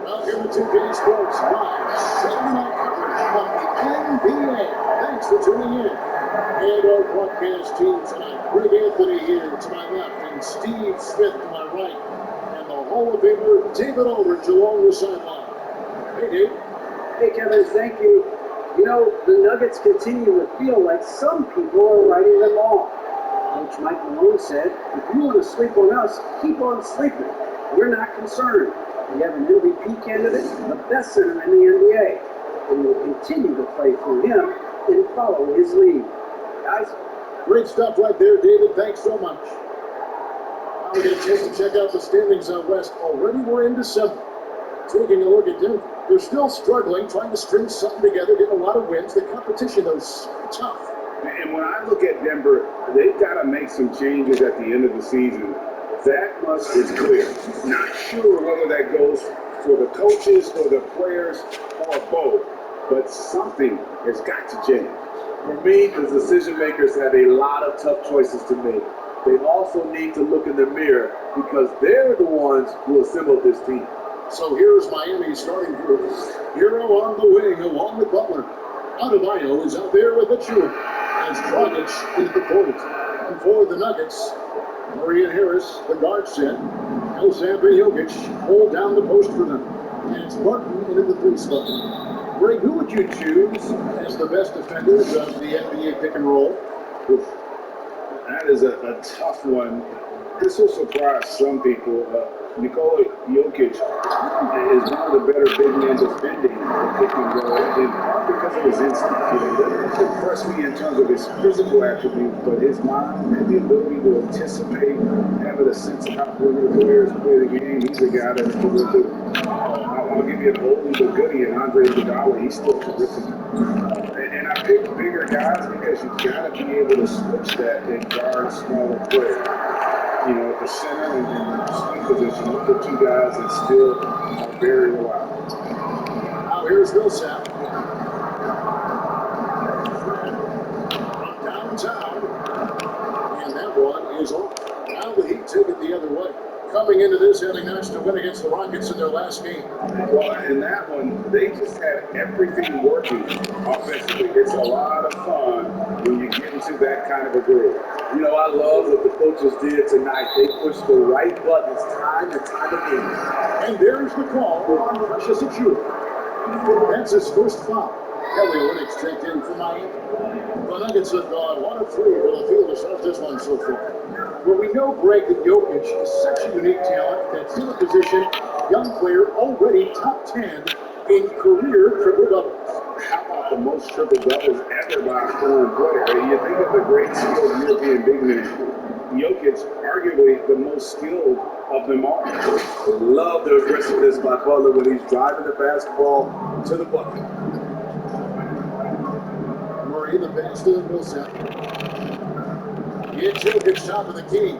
Welcome to Big Sports Live, Saturday night coverage of the NBA. Thanks for tuning in. And our broadcast team tonight, Greg Anthony here to my left, and Steve Smith to my right, and the Hall of Famer David Aldridge along the sideline. Hey, Dave. Hey, Kevin, thank you. You know, the Nuggets continue to feel like some people are writing them off. Coach Mike Malone said, if you want to sleep on us, keep on sleeping. We're not concerned. We have an MVP candidate, the best center in the NBA, and we'll continue to play for him and follow his lead. Guys? Great stuff right there, David. Thanks so much. Now we're going to take a check out the standings out west. Already we're in December. Taking a look at Denver. They're still struggling, trying to string something together, getting a lot of wins. The competition is tough. And when I look at Denver, they've got to make some changes at the end of the season. That much is clear. Not sure whether that goes for the coaches or the players or both, but something has got to change. For me, the decision makers have a lot of tough choices to make. They also need to look in the mirror because they're the ones who assembled this team. So here's Miami's starting group. Hero on the wing along with Butler. Adebayo is out there with the chew. As Dragic into the point. And for the Nuggets, Murray and Harris, the guard set. Millsap and Jokic hold down the post for them. And it's Martin into the three spot. Greg, who would you choose as the best defenders of the NBA pick and roll? Oof. That is a tough one. This will surprise some people. Nikola Jokic is one of the better big men defending the pick and roll, in part because of his instinct. He doesn't impress me in terms of his physical attributes, but his mind and the ability to anticipate, having a sense of how perimeter players play the game. He's a guy that's terrific. I'll give you an oldie but goodie, and Andre Iguodala. He's still terrific. And I pick bigger guys because you've got to be able to switch that and guard smaller players. You know, at the center and the swing position, look at two guys that still are very reliable. Now here's Millsap. From downtown. And that one is off. Now the Heat take it the other way. Coming into this, having managed to win against the Rockets in their last game. Well, in that one, they just had everything working offensively. It's a lot of fun when you get into that kind of a groove. You know, I love what the coaches did tonight. They pushed the right buttons time and time again. And there's the call on Precious Achiuwa. That's his first foul. Kelly Olynyk checked in for Miami. The Nuggets have gone 1 of 3 for the field to start this one so far. Well, we know, Greg, that Jokic is such a unique talent that's in a position, young player, already top 10 in career triple-doubles. How about the most triple-doubles ever by a foreign player? You think of the great skilled European big men. Jokic, arguably the most skilled of them all. Love the aggressiveness by Butler when he's driving the basketball to the bucket. Murray, the pass to Millsap. It's Jokic top of the key.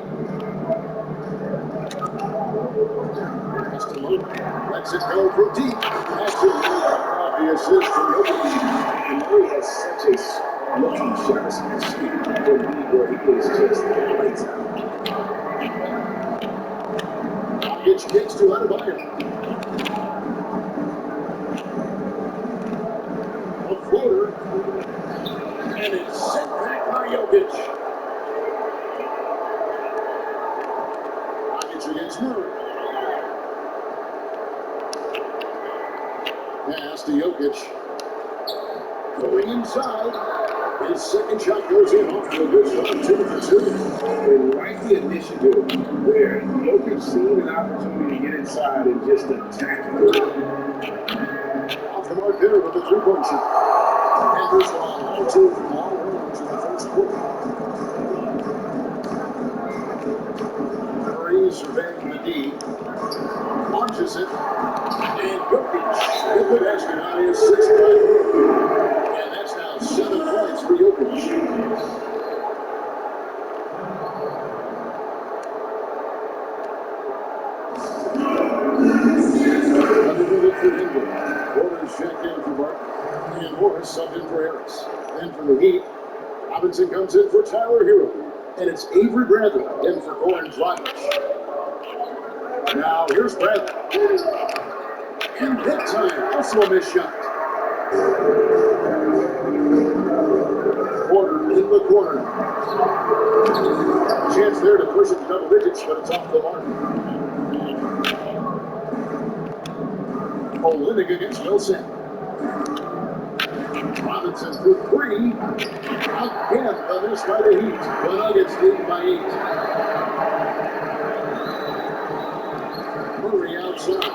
Pass to Murray. Lets it go from deep. Pass to Murray. The assist from Jokic. And Murray has such a looking shot, especially in the league where he is just lights out. Jokic gets to Adebayo. A floater. And it's sent back by Jokic. Against Murray. Pass to Jokic. Going inside. His second shot goes in off to a good shot. 2 for 2. They like the initiative there. Jokic seen an opportunity to get inside and just attack it. Off the mark there with the three-point shot. Denver's on 0-2 from long range in the first quarter. Murray surveying the D. Launches it. And Jokic with the basket on his sixth run. And that's now 7 points for Jokic. For Denver. Porter's checked in for Martin. And Morris subbed in for Harris. Then for the Heat, Robinson comes in for Tyler Hero. And it's Avery Bradley in for Goran Dragic. Now here's Bradley. In big time, also a missed shot. Porter in the corner. Chance there to push it to double digits, but it's off the mark. Olynyk against Wilson. Robinson for three. Again, the miss by the Heat. The Nuggets lead by 8. Murray outside.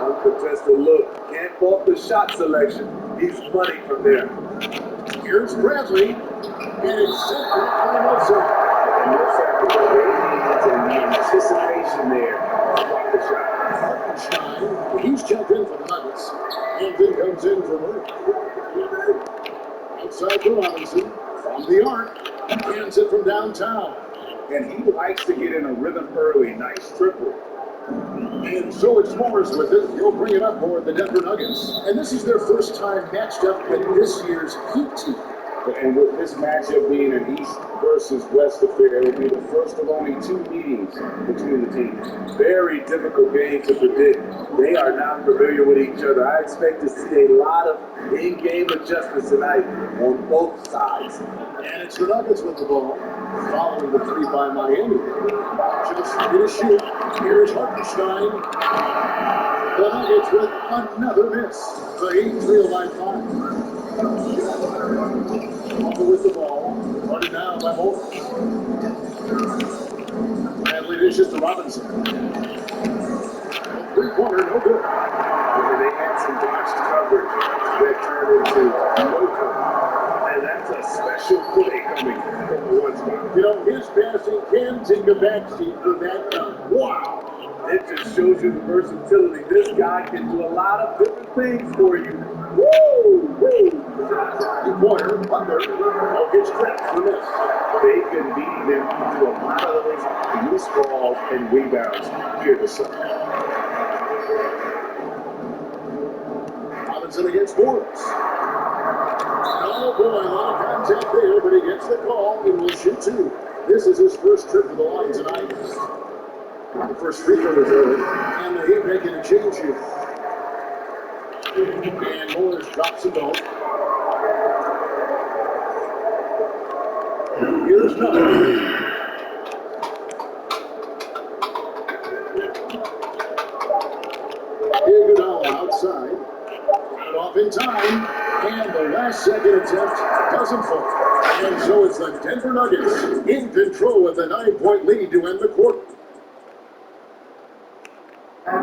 Uncontested look. Can't fault the shot selection. He's money from there. Here's Bradley. And it's sent by Wilson. And Millsap with the ratings and the anticipation there. Block the shot. Hartenstein, he's checked in for the Nuggets. And then comes in for Murray. Outside to Robinson. From the arc. Hands it from downtown. And he likes to get in a rhythm early. Nice triple. And so it's Morris with it. He'll bring it up for the Denver Nuggets. And this is their first time matched up with this year's Heat team. And with this matchup being an East versus West affair, it will be the first of only 2 meetings between the teams. Very difficult game to predict. They are not familiar with each other. I expect to see a lot of in-game adjustments tonight on both sides. And it's the Nuggets with the ball, following the 3 by Miami. Just ready to shoot. Here's Hartenstein. The Nuggets with another miss. The Heat trail by 5. Ball with the ball. Running down by Morris. Bradley dishes to Robinson. Three-pointer, no good. They had some botched coverage that turned into no coverage. And that's a special play coming from the one spot. You know, his passing can take a backseat for that dunk. Wow. It just shows you the versatility. This guy can do a lot of different things for you. Woo! Three-pointer, under. Jokic trapped for this. They've been beating them to a lot of those loose balls and rebounds here this summer. Robinson against Morris. Oh boy, a lot of contact there, but he gets the call and will shoot 2. This is his first trip to the line tonight. The first free throw is early, and the Heat making a change here. And Morris drops the ball. Here's Nuggets. Iguodala outside. Got it off in time. And the last second attempt doesn't fall. And so it's the Denver Nuggets in control with a 9-point lead to end the quarter.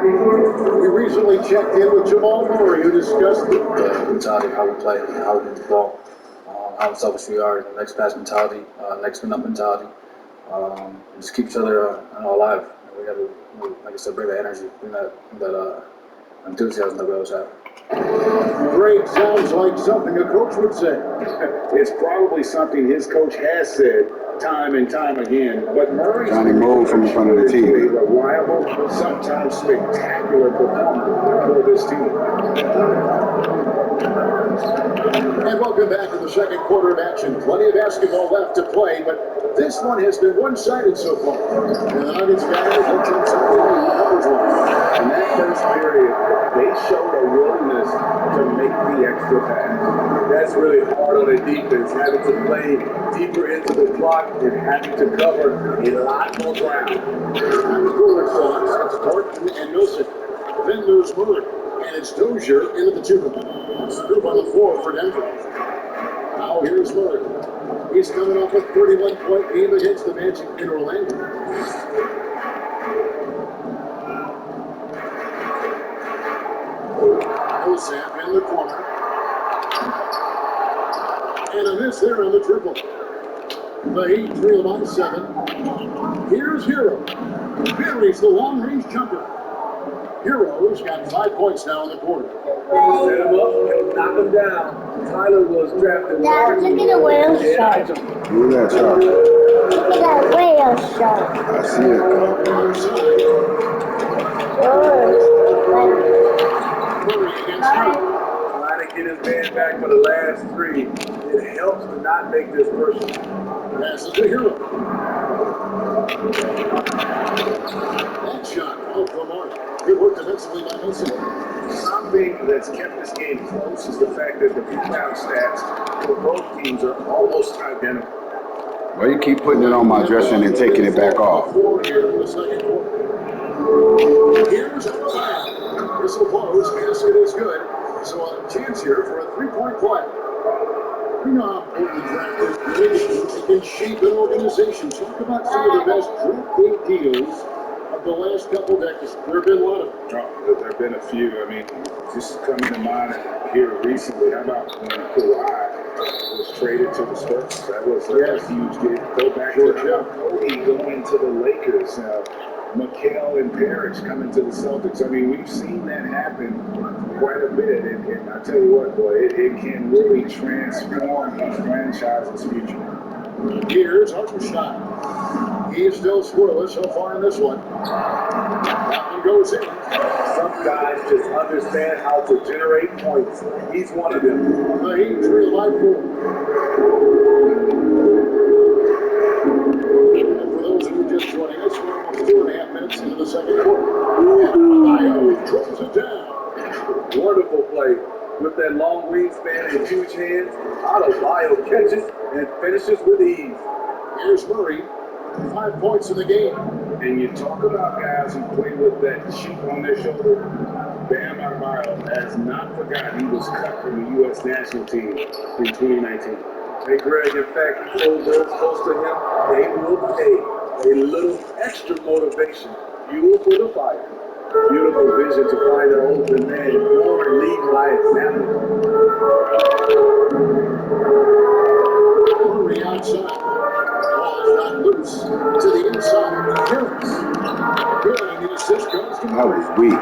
We recently checked in with Jamal Murray, who discussed the mentality, how we play, how we win the ball, how selfish we are, next pass mentality, next win up mentality. Just keep each other alive. We got to, like I said, bring that energy, bring that enthusiasm that we always have. Great, sounds like something a coach would say. It's probably something his coach has said time and time again, but Murray's Johnny Moe from in front of the a TV. reliable, sometimes spectacular performer for this team. And welcome back to the second quarter of action. Plenty of basketball left to play, but this one has been one-sided so far. And the Nuggets guys have done something numbers one. In that first period, they showed a willingness to make the extra pass. That's really hard on their defense, having to play deeper into the clock and having to cover a lot more ground. After forward thoughts, it's Barton and Milson. Then there's Murray, and it's Dozier into the 2. Scoop on the 4 for Denver. Now here's Murray. He's coming off a 31-point game against the Magic in Orlando. Millsap in the corner. miss there on the triple. The Heat trail by 7. Here's Hero. Buries the long-range jumper. Hero's got 5 points now in the quarter. Set him up and knock him down. Tyler was drafted. Dad, look at a whale shark. Look at that shark. Look at that whale shark. I see it. Murray against Hero. Trying to get his man back for the last 3. It helps to not make this personal. Passes to Hero. That shot out from Mark. Good work defensively by Mason. Something that's kept this game close is the fact that the rebound stats for both teams are almost identical. Why you keep putting it on my dresser and then taking it back off? Here in the second quarter. Here's a foul. This will close. Yes, it is good. So a chance here for a 3-point play. You know how important draft is. It can shape an organization. Talk about some of the best draft day deals of the last couple decades. There have been a lot of them. There have been a few. I mean, just coming to mind here recently. How about when Kawhi was traded to the Spurs? That was a huge game. Go back to Cody going to the Lakers. Mikal and Parrish coming to the Celtics. I mean, we've seen that happen quite a bit. And I tell you what, boy, it can really transform a franchise's future. Here's Hartenstein. He is still scoreless so far in this one. That one goes in. Some guys just understand how to generate points. He's one of them. The Heat trail by 4. And for those of you just joining us, we're almost 2.5 minutes into the second quarter. And Bio throws it down. Wonderful play. With that long wingspan and huge hands, Adebayo catches and finishes with ease. Here's Murray. 5 points in the game. And you talk about guys who play with that chip on their shoulder. Bam Adebayo has not forgotten he was cut from the U.S. national team in 2019. Hey, Greg, in fact, he told those close to him they will pay a little extra motivation, fuel for the fire. Beautiful vision to find an open man. Born lead by example. Murray outside. Ball's not loose. To the inside. Harris. Good. And the assist goes to That Murray. was weak.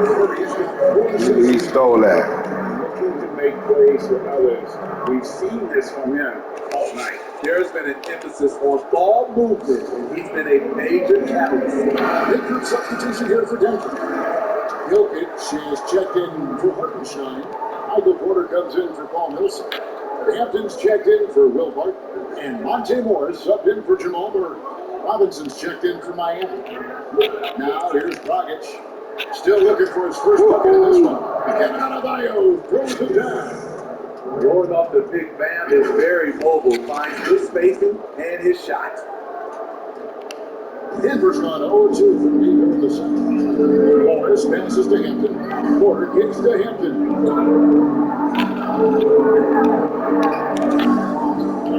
Murray's got 4 He assists. stole that. Looking to make plays for others. We've seen this from him all night. There's been an emphasis on ball movement, and he's been a major catalyst. Big group substitution here for Denver. Jokic is checked in for Hartenstein. Michael Porter comes in for Paul Millsap. Hampton's checked in for Will Barton. And Monte Morris subbed in for Jamal Murray. Robinson's checked in for Miami. Now here's Dragic. Still looking for his first bucket in this one. Kevin Adebayo throws it down. Going off the big Bam is very mobile, finds good spacing and his shot. Denver's gone 0-2 from deep into the second. Morris passes to Hampton. Porter kicks to Hampton.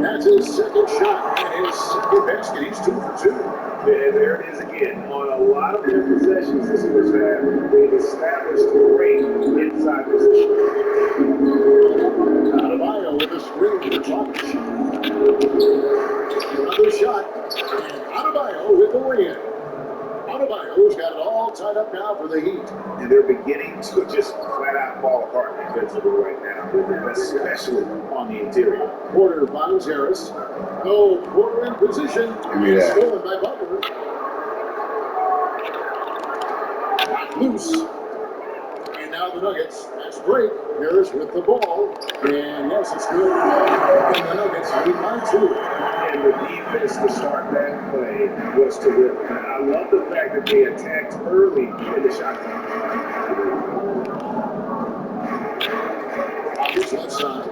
That's his second shot and his second basket. He's 2 for 2. And there it is again. On a lot of their possessions this first half, they've established great inside position. Adebayo with a screen for Dragic. Another shot. And Adebayo with the win. Adebayo's got it all tied up now for the Heat. And they're beginning to just flat out fall apart defensively right now, especially on the interior. Porter finds Harris. No, Porter in position. me that. Stolen by Butler. Not loose. And now the Nuggets. That's break. Harris with the ball. And yes, it's good. And the Nuggets lead by 2. And the defense to start that play was terrific. And I love the fact that they attacked early in the shot clock. Rockets left side.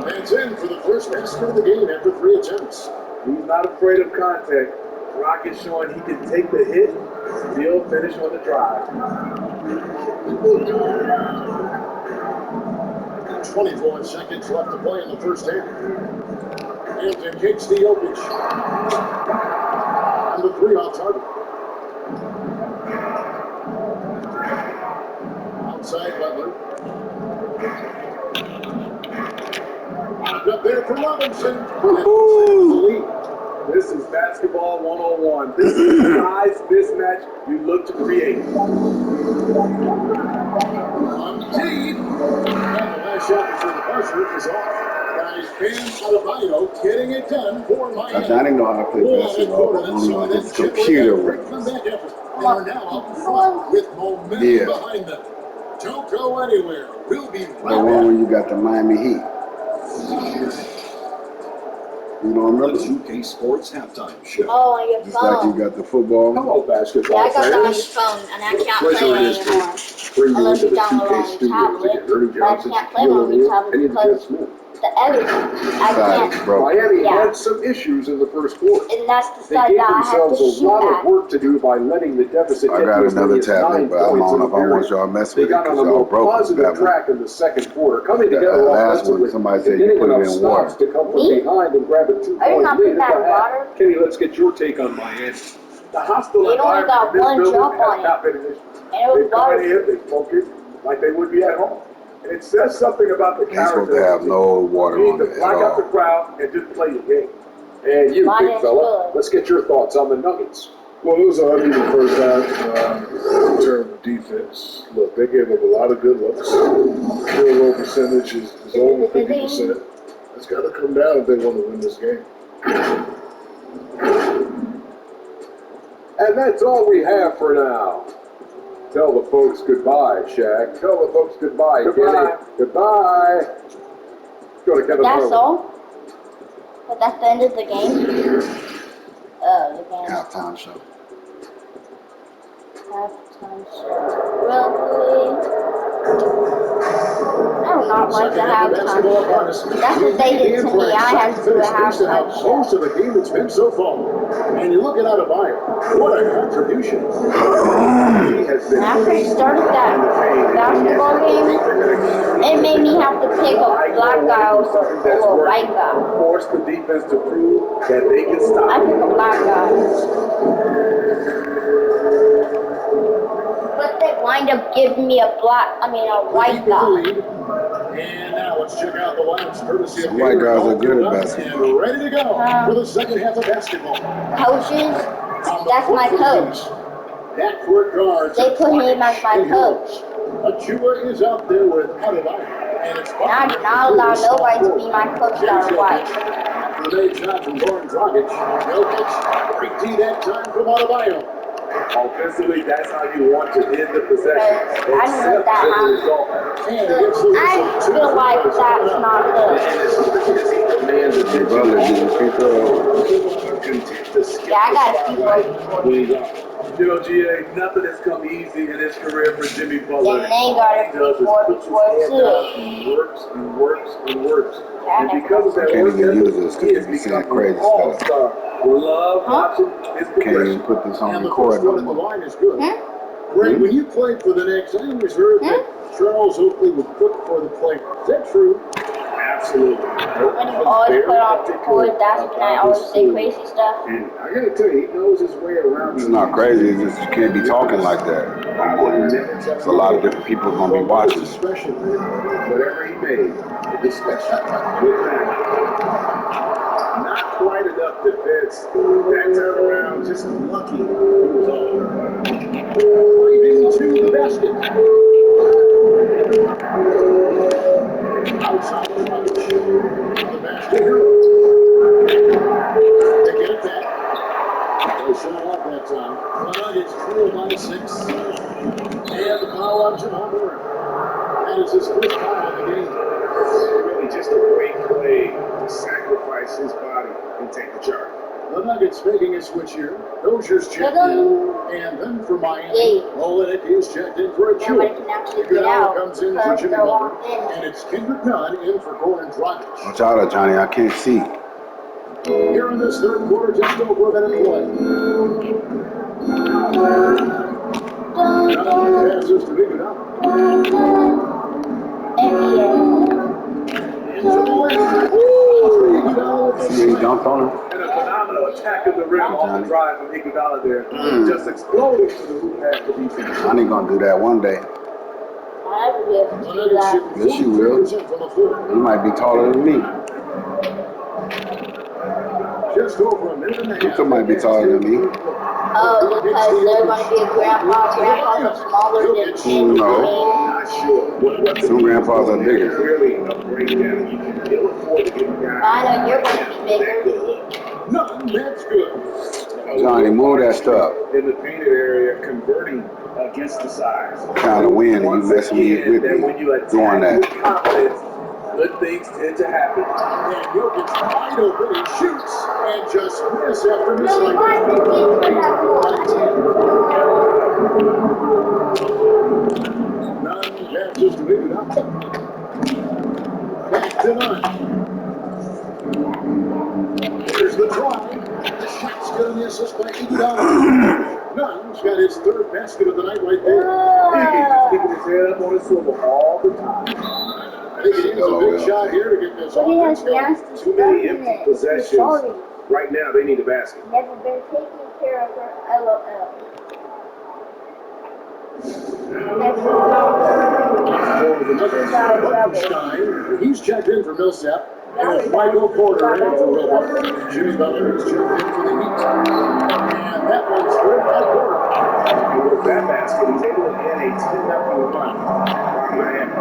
That's in for the first basket of the game after 3 attempts. He's not afraid of contact. Rocket showing he can take the hit, still finish on the drive. 24 seconds left to play in the first half. Hampton kicks to Jokic. Number 3 off target. Outside Butler. Popped up there it for Robinson. Woo-hoo. This is basketball 101. This is the size mismatch you look to create. On deep. And the last shot before the buzzer is off. Guys, Bam Adebayo getting it done for Miami. I didn't know how to play basketball, but only on this computer. And are now up front with momentum behind them. Don't go anywhere. We'll be The right one back. where you got the Miami Heat. You don't The remember? 2K Sports Halftime Show. Oh, on your Just like you phone. got the football. Hello, basketball Yeah, I got that on your fans. phone, and I can't Pleasure play it it is to anymore. bring you Unless into you the download 2K on your studios tablet. again. Ernie But I Johnson, can't play it Shaquille on your O'Neal, tablet and even Jeff because Smith. the editing. I Side can't. is broke. Miami Yeah. had some issues in the first quarter. And that's the They side gave that I have to themselves a shoot lot at. of work to do by letting the deficit I get got to as another many as 9 tablet, but I points don't in know the if I want period. y'all messing They with it got on because a y'all more broke with positive that one. track in the second quarter, coming That together last one, offensively, somebody and said you getting put it enough in stops water. to come from Me? behind and grab a I did 2-point not lead put at that the in half. water. Kenny, let's get your take on Miami. The hostile It only got environment in one this building drop on has it. not been an issue. And it was They come in water. here, they focus like they would be at home. And it says something about the They ain't supposed character to of have the team. no water You need on to it at block out the all. crowd and just play your game. And you, Mine big is fella, good. let's get your thoughts on the Nuggets. Well, it was an uneven first half in terms of defense. Look, they gave up a lot of good looks. Field goal percentage is over 50%. It's got to come down if they want to win this game. And that's all we have for now. Tell the folks goodbye, Shaq. Tell the folks goodbye, Goodbye. Kenny. Goodbye. Go to Kevin That's Harlan. all? But that's the end of the game? Oh, the game. Halftime show. Halftime show. Really? I do not like the halftime show. That's what they did to me. I had to do a halftime show. Most of the game it's been so far. And you look at Adebayo. What a contribution. He has been After he started that basketball game, it made me have to pick a black guy over a white guy. Force the defense to prove that they can stop. I pick a black guy. But they wind up giving me a white Keeping the guy. lead. And now let's check out the lineups courtesy of Some white guys are good at And basketball. ready to go for the second half of basketball. Coaches, On the that's my court coach. backcourt guards. They put him as my coach. Achua is out there with Adebayo. And it's And I do not allow nobody to be my coach that are white. The made shot from Goran Dragic. Jokic, great D that time from Adebayo. Offensively, that's how you want to end the possession. I know Except that for the happens. result. And it gets the I feel like that's not good. Your brother getting picked up. Yeah, I gotta keep working for it. You know, GA, nothing has come easy in his career for Jimmy Butler. And they gotta He does keep is working puts his for it head too. down and works and works and works. And because of that Can't work even use ethic, this he 'cause has you be saying become crazy an stuff. all-star. Love watching his Can't even progression. put this on And the record first no one at the more. line is good. Hmm? Greg, when you played for the Knicks, I always heard that Charles Oakley would cook for the players. Is that true? Absolutely. When you always put on record, that's when I always say crazy stuff. And I gotta tell you, he knows his way around. It's not crazy, it's just you can't be talking like that. It's a lot of different people gonna be watching. Special. Whatever he made, it was special. Not quite enough defense. That time around, just lucky. Driving to the basket. Outside the bunch. The basket hero. They get it back. They show up that time. The Nuggets trail by 6. And the foul on Jamal Murray. That is his first foul of the game. Really just a great play to sacrifice his body and take the charge. The Nuggets making a switch here. Dozier's checked in. And then for Miami, Olenek is checked in for a Nobody chew. can actually get Iguodala out comes in for because Jimmy they're Butler. locked in. And it's Kendrick Nunn in for Goran Dragic. Watch out, Johnny, I can't see. Here in this third quarter, just over a minute play. Nunn passes to Iguodala. Into the lane. Iguodala with the See, he slam. dunked on him. And a phenomenal attack of the rim off the drive from Iguodala there. Just exploding to the hoop past the defense. Johnny gonna do that one day. I'll never be able to do that. Yes, you will. You might be taller than me. just over a minute and a half. Luka might be taller than me. Oh, because they're going to be a grandpa. Grandpas are smaller than him. No. Not sure. Some grandpas are bigger. Really a breakdown. You can ill afford to give a guy. I know you're going to be bigger. None, that's good. Johnny, move that stuff. In the painted area, converting against the size. Trying to win and you messing me with me doing that. Confidence, good things tend to happen. And Jokic wide open, he shoots, and just miss after miss No, like why that. did you put that None passes to Iguodala. Back to Nunn. Here's the try. The shot's good on the assist by Iguodala. Nunn's got his third basket of the night right there. He's keeping his head up on his swivel all the time. I think it is a big shot here to get this offense going. Too many empty possessions. Right now, they need a basket. Never been taken care of her. LOL. Hartenstein, he's checked in for Millsap. And it's Michael Porter in for Wilbur. Jimmy Butler is checked in for the Heat. And that one's scored by Porter. And with that basket, he's able to get a 10-0 run from Miami.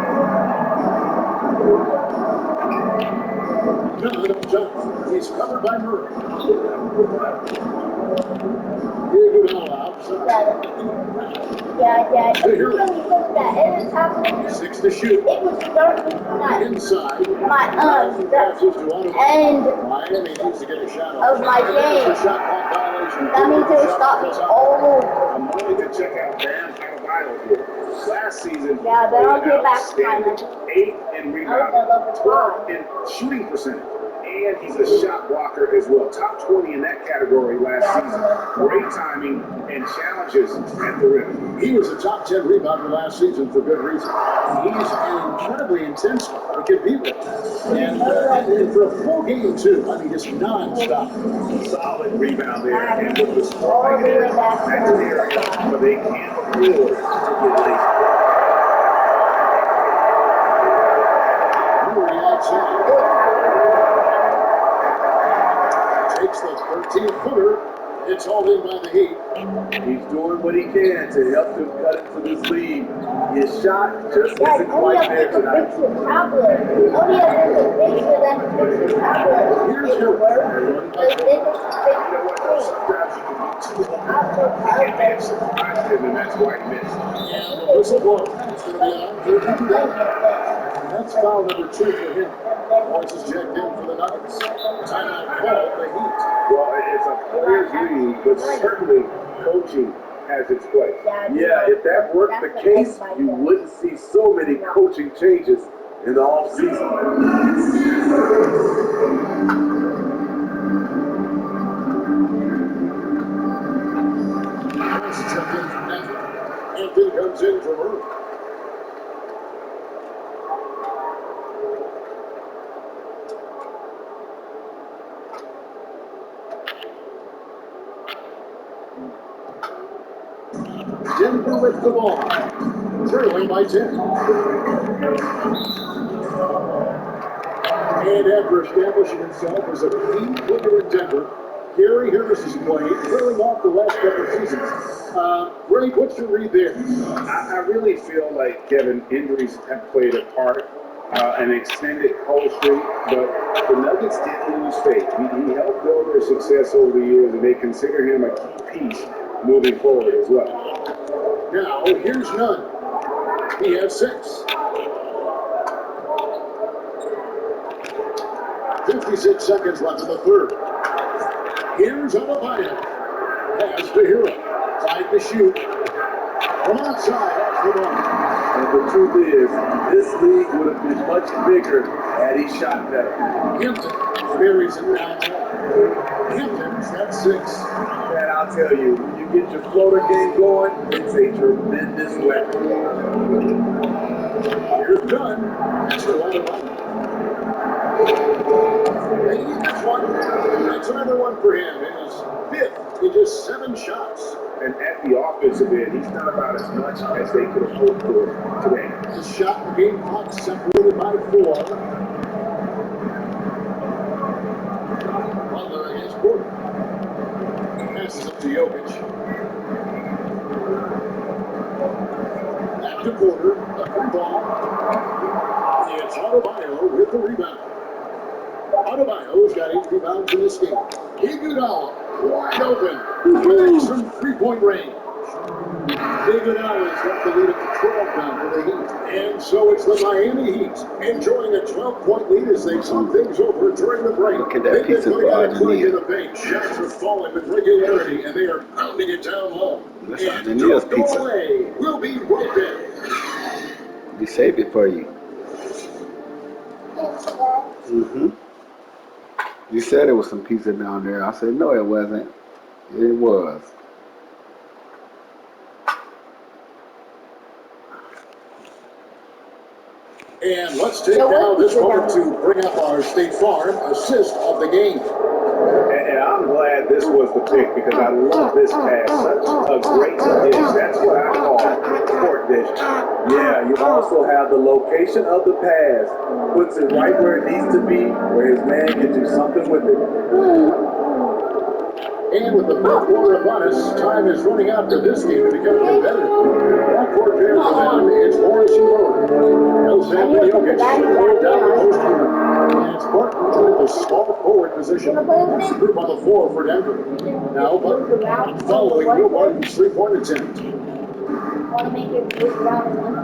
None of jump. He's covered by Murray. Iguodala outside. Yeah. It's really good that every time 6 to shoot. it was starting tonight. Inside. My Passes to Otto. and Miami needs to get a shot of my game. There's a shot clock violation. That means they will stop me all over. I'm willing to check out Bam Adebayo here. Last season, Yeah, but I'll get back to my outstanding 8 in I was rebounding, at level 12 in shooting percentage, and he's a shot blocker as well. Top 20 in that category last season. Great timing and challenges at the rim. He was a top 10 rebounder last season for good reason. He's an incredibly intense to compete with. And for a full game, too. I mean, just non-stop. Solid rebound there, and with the score like it is, that's an area where they can't afford to get late. Murray outside. Takes the 13-footer. It's all in by the Heat. He's doing what he can to help them cut into this lead. His shot just isn't quite there tonight. Only a picture that fix the tablet. Here's your But then it's You know what, though? Sometimes you can be too hard. You can surprise him, and that's why he missed. And the whistle blows. It's going to be on for Iguodala. That's foul number 2 for him. Morris is checked in for the Nuggets. Timeout called the Heat. Well, it's a player's league, but certainly coaching has its place. Yeah, if that weren't the case, you wouldn't see so many coaching changes in the offseason. Morris is checked in for Denver. Hampton comes in for Murray. Denver with the ball. Trailing by 10. And after establishing himself as a key player in Denver, Gary Harris is playing, trailing off the last couple of seasons. Greg, what's your read there? I really feel like, Kevin, injuries have played a part, an extended cold streak, but the Nuggets didn't lose faith. He helped build their success over the years, and they consider him a key piece moving forward as well. Now, here's Nunn. He has 6. 56 seconds left in the third. Here's Adebayo. Pass to Hero. 5 to shoot. From outside, that's the one. And the truth is, this league would have been much bigger had he shot better. Hampton buries it down low. Hampton's at 6. And I'll tell you, when you get your floater game going, it's a tremendous weapon. Here's Dunn. That's the one. That's one. That's another one for him. His 5th in just 7 shots. And at the offensive end, he's done about as much as they could afford for today. The shot in the game clock separated by 4. Butler against quarter. Passes up to Jokic. Back to Porter. A free ball. It's Adebayo with the rebound. Adebayo's got 8 rebounds in this game. Iguodala wide open. Connects from three-point range. Iguodala's got the lead at 12 now for the Heat. And so it's the Miami Heat enjoying a 12-point lead as they talk things over during the break. Look at that piece of Argentinian in the paint. Shots are falling with regularity, and they are pounding it down low. That's And Argentinian's don't go pizza. away. We'll be right back. We saved it for you. Mm-hmm. You said there was some pizza down there. I said, no, it wasn't. It was. And let's take now this moment to bring up our State Farm assist of the game. And I'm glad this was the pick because I love this pass. Such a great dish. That's what I call court dish. Yeah, you also have the location of the pass. Puts it right where it needs to be, where his man can do something with it. And with the fourth quarter upon us, time is running out for this game to become competitive. Backcourt bears the down. It's Morrison Road. Millsap and Jokic hold down the post unit. And it's Barton with the small forward position. That's the group on the floor for Denver. Now Barton following Will Barton's three-point attempt. Want to make it move around in one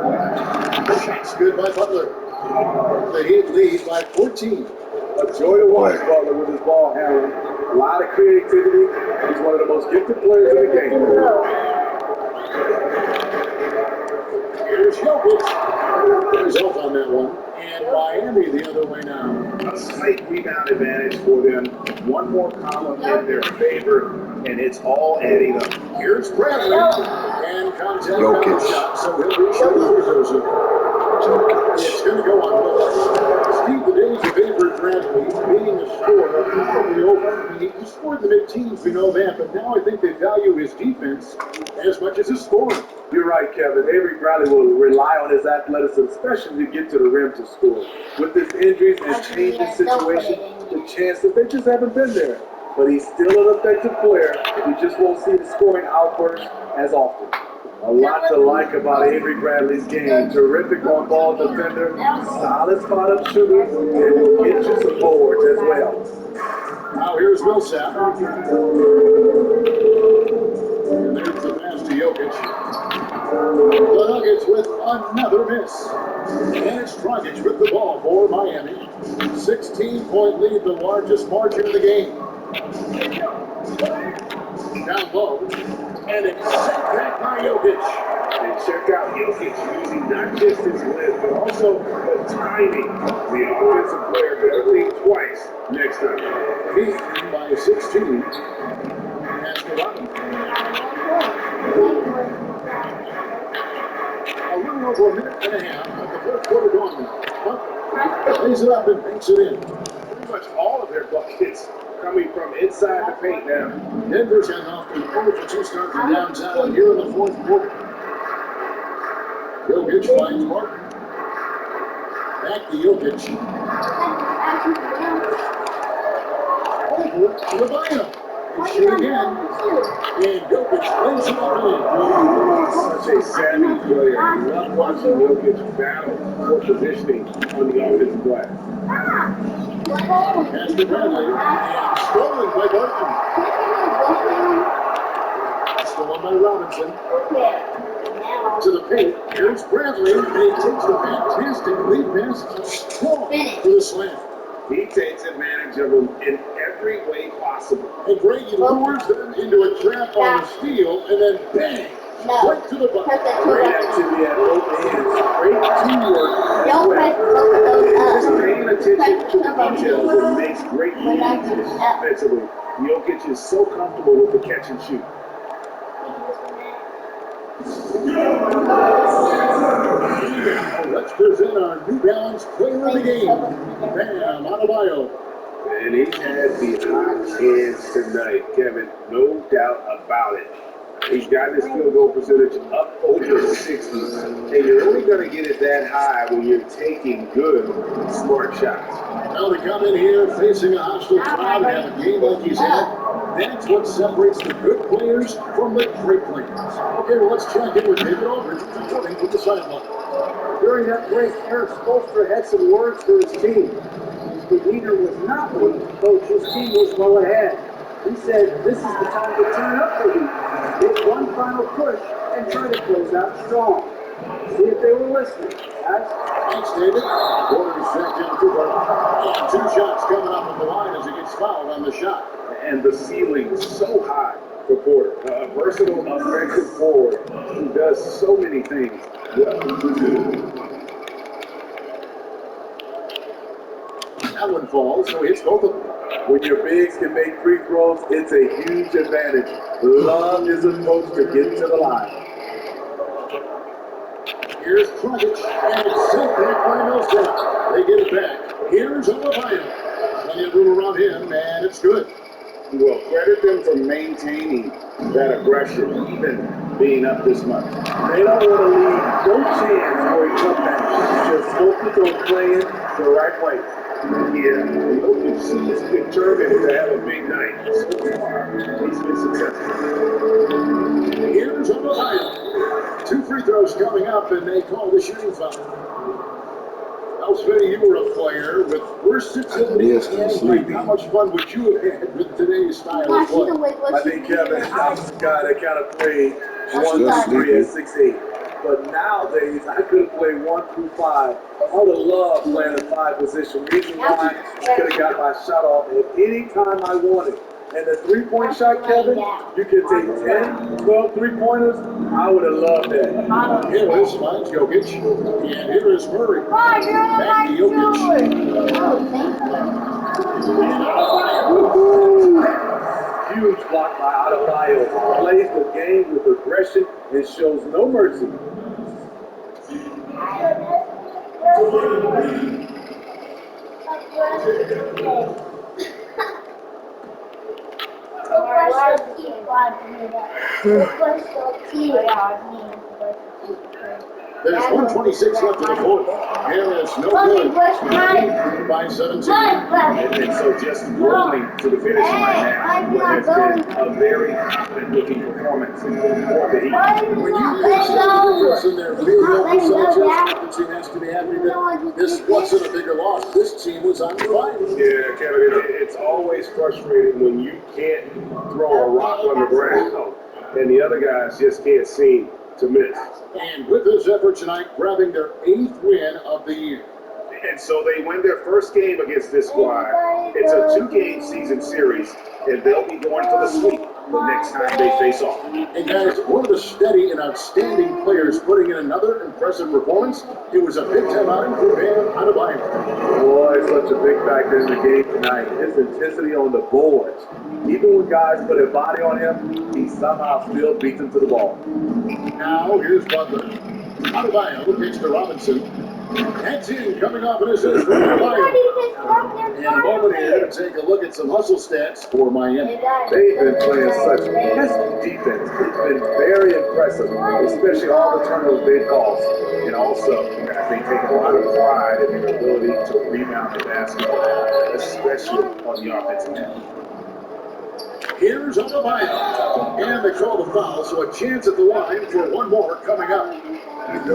place? The shot's good by Butler. The Heat lead by 14. A joy to watch Butler with his ball handling. A lot of creativity. He's one of the most gifted players in the game. Here's Jokic. The result on that one. And Miami the other way now. A slight rebound advantage for them. One more column in their favor, and it's all adding up. Here's Bradley. And contact on Jokic. the shot, so he'll be shooting for Joseph. It's going to go on Butler. Steve, the days of Avery Bradley being a scorer are probably over. I mean, he scored the mid-teens, we know that, but now I think they value his defense as much as his scoring. You're right, Kevin. Avery Bradley will rely on his athleticism, especially to get to the rim to score. With his injuries and changing situation, the chances they just haven't been there. But he's still an effective player. We just won't see the scoring outburst as often. A lot to like about Avery Bradley's game. Terrific on-ball defender, solid spot-up shooter, and will get you some boards as well. Now here's Millsap. And there's the pass to Jokic. The Nuggets with another miss. And it's Dragic with the ball for Miami. 16-point lead, the largest margin in the game. Down low. And it's sent back by Jokic. And check out Jokic using not just his length, but also the timing. The offensive player better think twice next time. Heat by 16. That's the button. A little over a minute and a half of the fourth quarter gone now. Lays it up and banks it in. Pretty much all of their buckets coming from inside the paint now. Denver's heading off to 4-2 start from downtown here in the fourth quarter. Jokic finds Martin. Back to Jokic. Over to the Bino. They shoot again. And Jokic lays it up in. Such a savvy player. I love watching Jokic battle for positioning on the offensive glass. Pass to Bradley. And stolen by Barton. Stolen by Robinson. To the paint. Here's Bradley. And he takes the fantastic lead pass. Strong for the slam. He takes advantage of them in every way possible. And Brady lures them into a trap on the steal, and then bang! Right to the bucket. Great activity at both ends. Great teamwork as Don't press well. both of those up. Just paying attention to the details that makes great defense offensively. Jokic is so comfortable with the catch and shoot. Let's present our New Balance player of the game, Bam Adebayo. And he had the hot hands tonight, Kevin. No doubt about it. He's got his field goal percentage up over 60. And you're only going to get it that high when you're taking good, smart shots. Now to come in here facing a hostile crowd and have a game like he's had, that's what separates the good players from the great players. Okay, well, let's check in with David Aldridge reporting from the sideline. During that break, Eric Spoelstra had some words for his team. His demeanor was not weak. Coach's team was well ahead. He said, this is the time to turn up the heat, get one final push, and try to close out strong. See if they were listening, guys. Thanks, David. Porter's checked in for Porter. And 2 shots coming up on the line as he gets fouled on the shot. And the ceiling so high for Porter. A versatile, effective forward who does so many things well. That one falls, so he hits both of them. When your bigs can make free throws, it's a huge advantage. Love is a coach to get to the line. Here's Dragic, and it's sent back by Millsap. They get it back. Here's Adebayo. Plenty of room around him, and it's good. Well, credit them for maintaining that aggression, even being up this much. They don't want to leave no chance for a comeback. Just focus on playing the right way. Yeah, Jokic seems determined to have a big night. So far, he's been successful. Here's Adebayo. 2 free throws coming up, and they call the shooting foul. Now, Smitty, you were a player with versatility. Yes, sleepy. How much fun would you have had with today's style of play? I think Kevin, I was a guy that kind of played 1 through 3 and 6-8. But nowadays, I could play 1 through 5. I would have loved playing a 5 position. Reason why I could have got my shot off at any time I wanted. And the 3-point shot, Kevin, you can take 10, 12 3-pointers. I would have loved that. Here is finds Jokic, and here is Murray. Back to Jokic. Huge block by Adebayo. Plays the game with aggression and shows no mercy. There's 126 left in the fourth. And it's no good. By 17. And so just rolling to the finish line now has been a very confident-looking performance for the Heat. When you put Celtics in there, Celtics has to be happy that this wasn't a bigger loss. This team was on fire. Yeah, Kevin, it's always frustrating when you can't throw a rock on the ground and the other guys just can't seem to miss. And with this effort tonight, grabbing their 8th win of the year. And so they win their first game against this squad. It's a 2-game season series, and they'll be going for the sweep the next time they face off. And guys, one of the steady and outstanding players putting in another impressive performance. It was a big-time outing for Bam Adebayo. Boy, such a big factor in the game tonight. His intensity on the boards. Even when guys put a body on him, he somehow still beats them to the ball. Now, here's Butler. Adebayo kicks to Robinson. Heads in, coming off an assist from Adebayo. And a moment here to take a look at some hustle stats for Miami. They've been playing such pesky defense. It's been very impressive, especially all the turnovers they've caused. And also, they take a lot of pride in their ability to rebound the basketball, especially on the offensive end. Here's Adebayo. And they call the foul, so a chance at the line for one more coming up.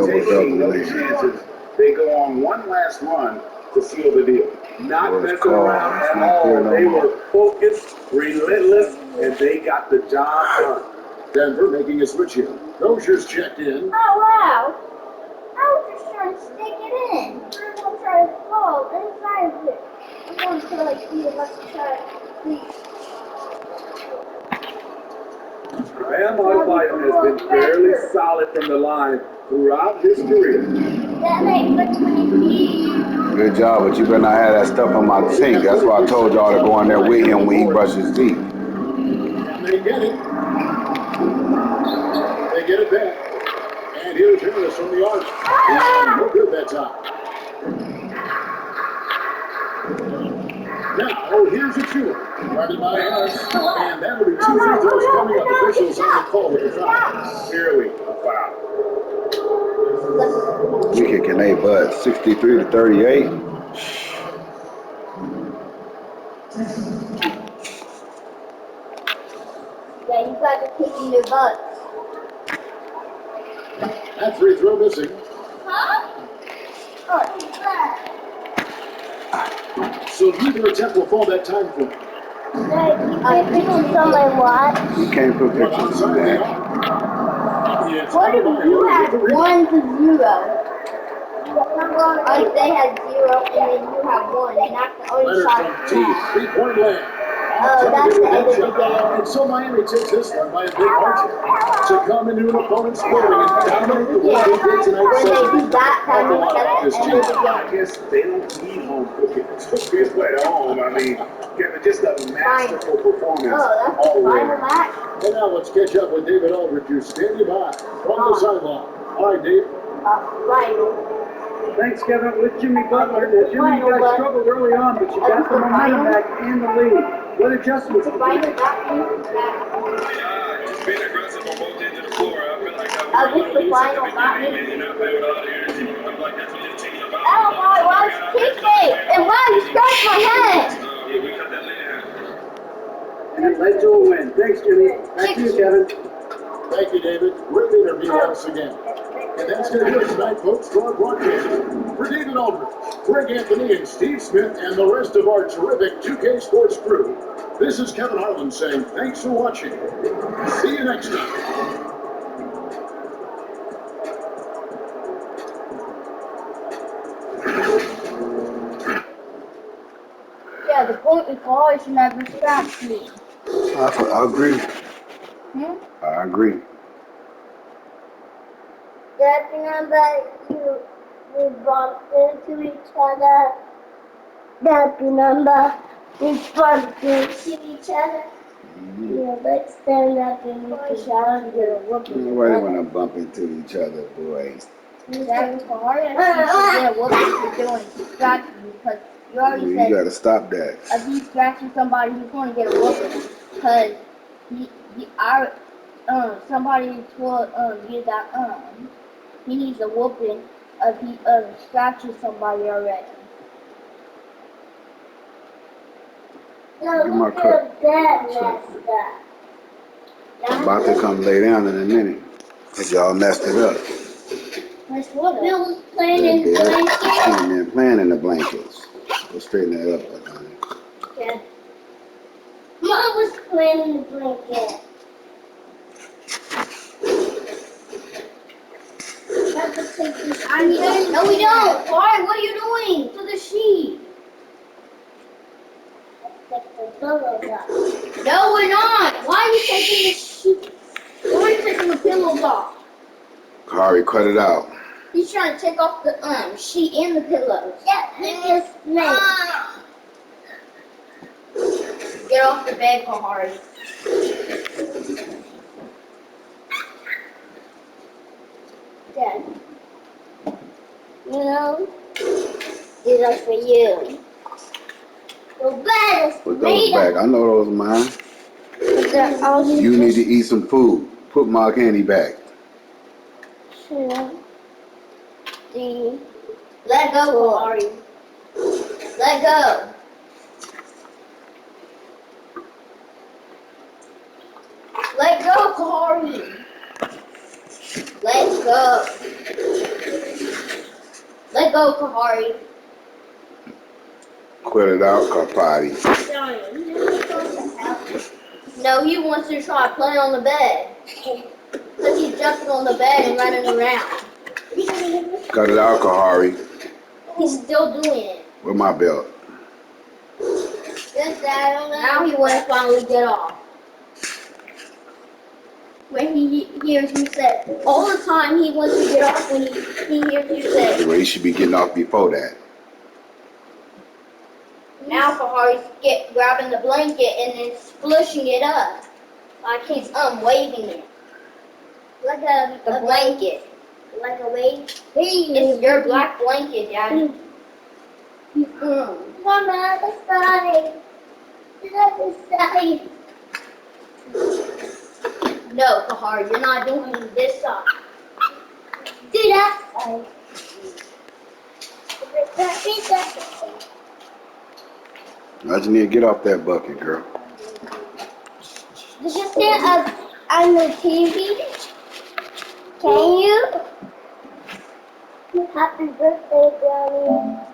Taking no chances. They go on one last run to seal the deal. Not messing around at all. They were focused, relentless, and they got the job done. Denver making a switch here. Dozier's checked in. Oh, wow. I was just trying to stick it in. I'm going to try to fall inside of it. I'm going to like see if I can try to please. Bam Adebayo has been fairly solid from the line throughout his career. That makes Good job, but you better not have that stuff in my sink. That's why I told y'all to go in there with him when he brushes his teeth. And they get it. They get it back. And here's Harris from the arch. And no good that time. Now, here's a two. Running by us. And that'll be 2 free throws coming up. Officials on the call with the foul. Clearly a foul. We kicking their butt 63-38. Yeah, you guys are kicking your butts. That free throw missing. Huh? Oh, who's that? So neither attempt will fall that time for. Pictures on my watch. You can't put But pictures outside of the that. arc. It's What if you Adebayo had with the rebound. 1 to 0? Like they had 0 and then you have 1, and that's the only Leonard shot from you deep, have. 3-point land. Oh, that's the end of the game. And so Miami takes this one by a big margin to come into an opponent's building and dominate the Yeah, one they did tonight. when they Says do that, that means Oklahoma that's is the end of the I game. guess they don't need home cooking to feel at home. I mean, Kevin, just a masterful performance Oh, that's the all final around. match? And now let's catch up with David Aldridge, who's standing by from the sideline. All right, Dave. Final. Thanks, Kevin. With Jimmy Butler, Jimmy, you guys struggled early on, but you got the momentum back and the lead. What adjustments The did you final make? that means that. Just being aggressive on both ends of the floor. I feel like I wish the final got me. maybe not play with a lot of energy. I feel like that's what just taking up out. Oh, why was kicking? And why you scratched my head? Yeah, we cut that lead in half. And it led to a win. Thanks, Jimmy. Back to you, Kevin. Thank you, David. Great interview once again. And that's going to do it tonight, folks, for our broadcast. For David Aldridge, Greg Anthony, and Steve Smith, and the rest of our terrific 2K Sports crew, this is Kevin Harlan saying thanks for watching. See you next time. Yeah, the point is always never scratch me. I agree. Hmm? I agree. That remember we bumped into each other. That remember we bumped into each other. Yeah, let's stand up and we can shout and get a whooping. Nobody want to bump into each other, boys. That's hard. You should get a whooping for doing scratching because you already You said got to stop that. if he's scratching somebody, he's going to get a whooping because somebody told you that he needs a whooping if he scratches somebody already. Give my cup. I'm about to come lay down in a minute. Cause y'all messed it up. Bill was playing in the blanket. She been playing in the blankets. Go straighten that up, honey. Yeah. Mom was playing in the blanket. No, we don't. Why? What are you doing to the sheet? No, we're not. Why are you taking the sheet? Why are you taking the pillows off? Kari, cut it out. He's trying to take off the sheet and the pillows. Yeah, this is me. Get off the bed, Kahari. Dad. You know, these are for you. The bed is Put those back. I know those are mine. You need to eat some food. Put my candy back. Let go, Kahari. Let go. Let go, Kahari. Let go. Let go, Kahari. Quit it out, Kapati. No, he wants to try to play on the bed. Because he's jumping on the bed and running around. Cut it out, Kahari. He's still doing it. With my belt. Now he wants to finally get off. When he hears you say, all the time he wants to get off when he hears you say. Well, he should be getting off before that. Now Kahari's grabbing the blanket and then splushing it up. Like he's waving it. Like the blanket. Like a wave? It's your black blanket, Daddy. Mama, the side. The other side. No, Kahar, you're not doing this side. Do that side. I just need to get off that bucket, girl. Did you stand up on the TV? Can you? Happy birthday, Brownie.